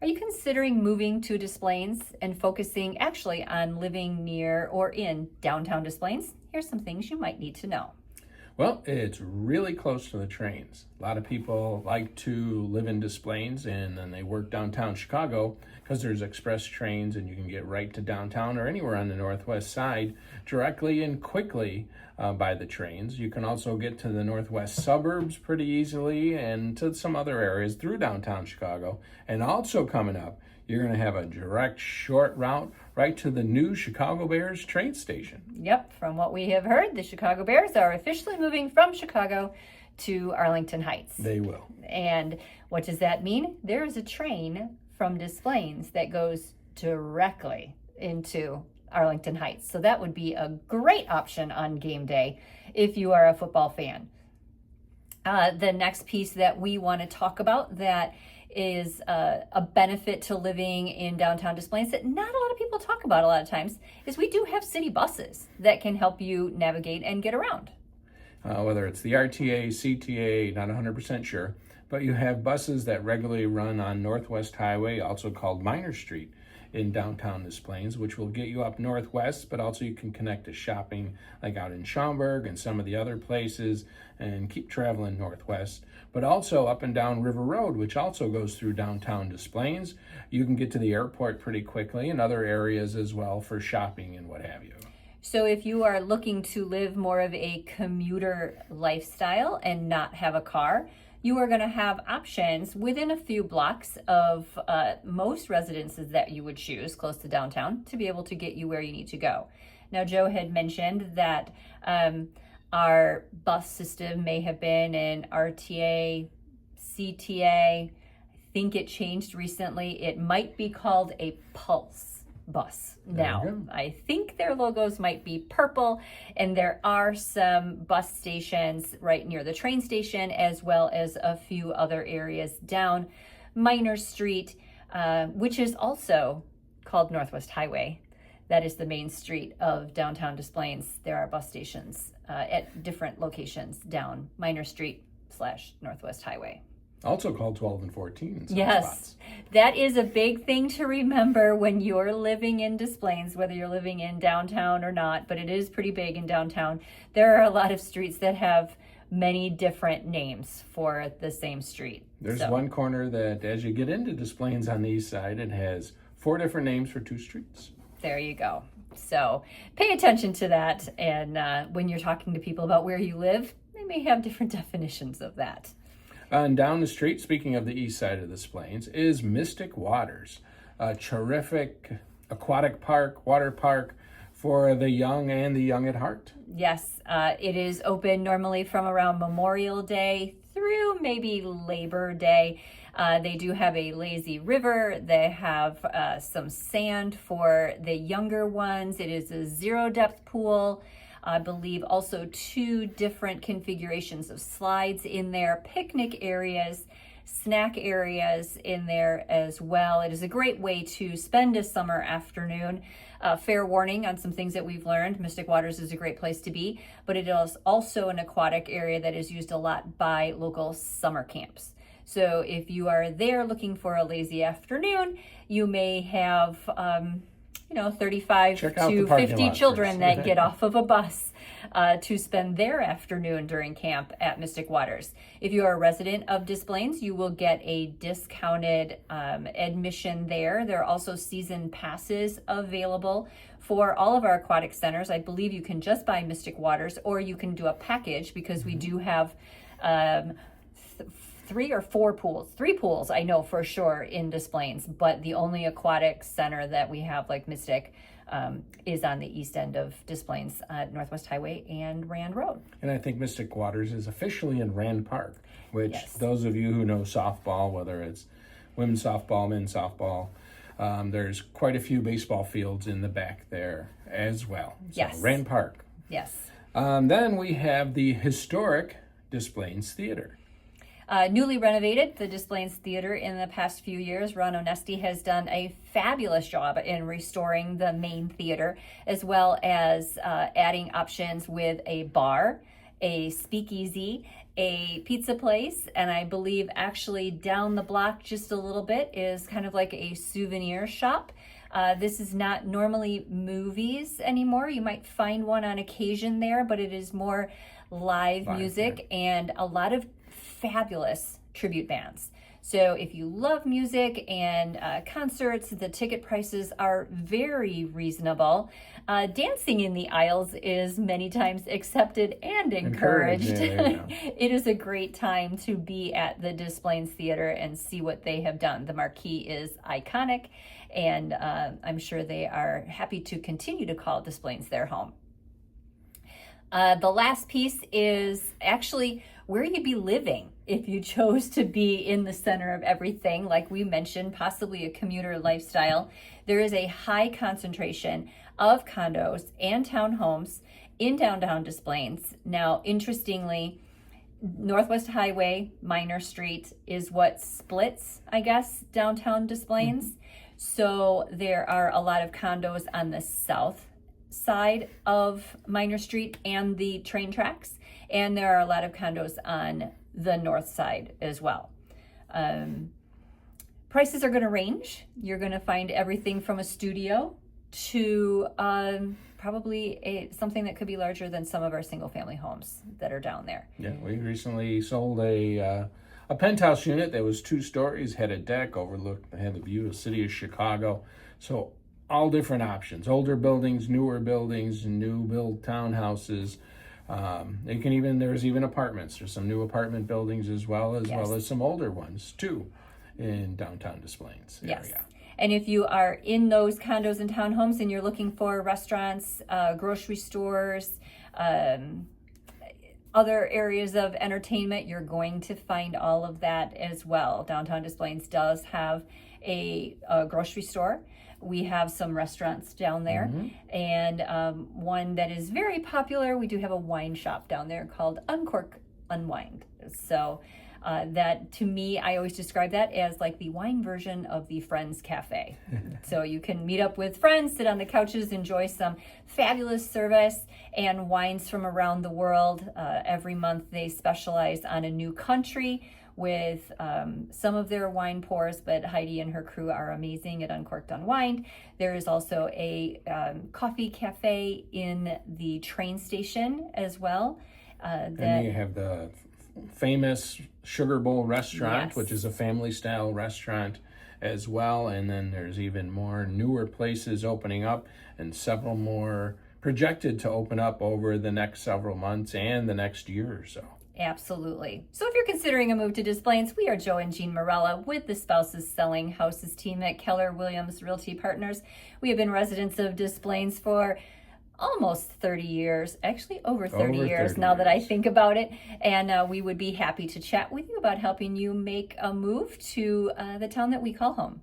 Are you considering moving to Des Plaines and focusing actually on living near or in downtown Des Plaines? Here's some things you might need to know. Well, it's really close to the trains. A lot of people like to live in Des Plaines and then they work downtown Chicago because there's express trains and you can get right to downtown or anywhere on the northwest side directly and quickly by the trains. You can also get to the northwest suburbs pretty easily and to some other areas through downtown Chicago. And also coming up, you're going to have a direct short route right to the new Chicago Bears train station. Yep, from what we have heard, the Chicago Bears are officially moving from Chicago to Arlington Heights. They will. And what does that mean? There is a train from Des Plaines that goes directly into Arlington Heights. So that would be a great option on game day if you are a football fan. The next piece that we want to talk about that is a benefit to living in downtown Des Plaines that not a lot of people talk about a lot of times is we do have city buses that can help you navigate and get around. Whether it's the RTA, CTA, not 100% sure, but you have buses that regularly run on Northwest Highway, also called Minor Street, in downtown Des Plaines, which will get you up northwest, but also you can connect to shopping like out in Schaumburg and some of the other places and keep traveling northwest. But also up and down River Road, which also goes through downtown Des Plaines. You can get to the airport pretty quickly and other areas as well for shopping and what have you. So if you are looking to live more of a commuter lifestyle and not have a car, you are going to have options within a few blocks of most residences that you would choose close to downtown to be able to get you where you need to go. Now, Joe had mentioned that our bus system may have been an RTA, CTA. I think it changed recently. It might be called a Pulse bus now. I think their logos might be purple, and there are some bus stations right near the train station as well as a few other areas down Minor Street, which is also called Northwest Highway. That is the main street of downtown Des Plaines. There are bus stations at different locations down Minor Street / Northwest Highway. Also called 12 and 14 in some spots. That is a big thing to remember when you're living in Des Plaines, whether you're living in downtown or not, but it is pretty big in downtown. There are a lot of streets that have many different names for the same street. There's one corner that as you get into Des Plaines on the east side, it has 4 different names for 2 streets. There you go. So pay attention to that. And when you're talking to people about where you live, they may have different definitions of that. And down the street, speaking of the east side of Des Plaines, is Mystic Waters, a terrific aquatic park, water park for the young and the young at heart. Yes, it is open normally from around Memorial Day through maybe Labor Day. They do have a lazy river. They have some sand for the younger ones. It is a 0 depth pool. I believe also 2 different configurations of slides in there, picnic areas, snack areas in there as well. It is a great way to spend a summer afternoon. Fair warning on some things that we've learned. Mystic Waters is a great place to be, but it is also an aquatic area that is used a lot by local summer camps. So if you are there looking for a lazy afternoon, you may have 35 to 50 children that get off of a bus to spend their afternoon during camp at Mystic Waters. If you are a resident of Des Plaines, you will get a discounted admission there. There are also season passes available for all of our aquatic centers. I believe you can just buy Mystic Waters, or you can do a package because we do have 3 or 4 pools, 3 pools I know for sure in Des Plaines, but the only aquatic center that we have like Mystic is on the east end of Des Plaines, Northwest Highway and Rand Road. And I think Mystic Waters is officially in Rand Park, which those of you who know softball, whether it's women's softball, men's softball, there's quite a few baseball fields in the back there as well. So Rand Park. Yes. Then we have the historic Des Plaines Theater. Newly renovated, the Des Plaines Theater in the past few years. Ron Onesti has done a fabulous job in restoring the main theater, as well as adding options with a bar, a speakeasy, a pizza place, and I believe actually down the block just a little bit is kind of like a souvenir shop. This is not normally movies anymore. You might find one on occasion there, but it is more live music and a lot of fabulous tribute bands. So if you love music and concerts, the ticket prices are very reasonable. Dancing in the aisles is many times accepted and encouraged. Yeah, It is a great time to be at the Des Plaines Theater and see what they have done. The marquee is iconic, and I'm sure they are happy to continue to call Des Plaines their home. The last piece is actually where you'd be living if you chose to be in the center of everything. Like we mentioned, possibly a commuter lifestyle. There is a high concentration of condos and townhomes in downtown Des Plaines. Now, interestingly, Northwest Highway, Minor Street is what splits, I guess, downtown Des Plaines. So there are a lot of condos on the south side of Minor Street and the train tracks, and there are a lot of condos on the north side as well. Prices are going to range. You're going to find everything from a studio to probably something that could be larger than some of our single family homes that are down there. Yeah, we recently sold a penthouse unit that was 2 stories, had a deck, had the view of the city of Chicago. So all different options, older buildings, newer buildings, new build townhouses. There's even apartments. There's some new apartment buildings as well as some older ones too in downtown Des Plaines area. Yes. And if you are in those condos and townhomes and you're looking for restaurants, grocery stores, other areas of entertainment, you're going to find all of that as well. Downtown Des Plaines does have a grocery store. We have some restaurants down there, and one that is very popular, we do have a wine shop down there called Uncork Unwind. So that, to me, I always describe that as like the wine version of the Friends Cafe. So you can meet up with friends, sit on the couches, enjoy some fabulous service and wines from around the world. Every month they specialize on a new country with some of their wine pours, but Heidi and her crew are amazing at Uncorked Unwind. There is also a coffee cafe in the train station as well. And you have the famous Sugar Bowl restaurant, which is a family style restaurant as well. And then there's even more newer places opening up, and several more projected to open up over the next several months and the next year or so. Absolutely. So if you're considering a move to Des Plaines, we are Joe and Jean Marella with the Spouses Selling Houses team at Keller Williams Realty Partners. We have been residents of Des Plaines for almost 30 years, actually over 30 years now that I think about it. And we would be happy to chat with you about helping you make a move to the town that we call home.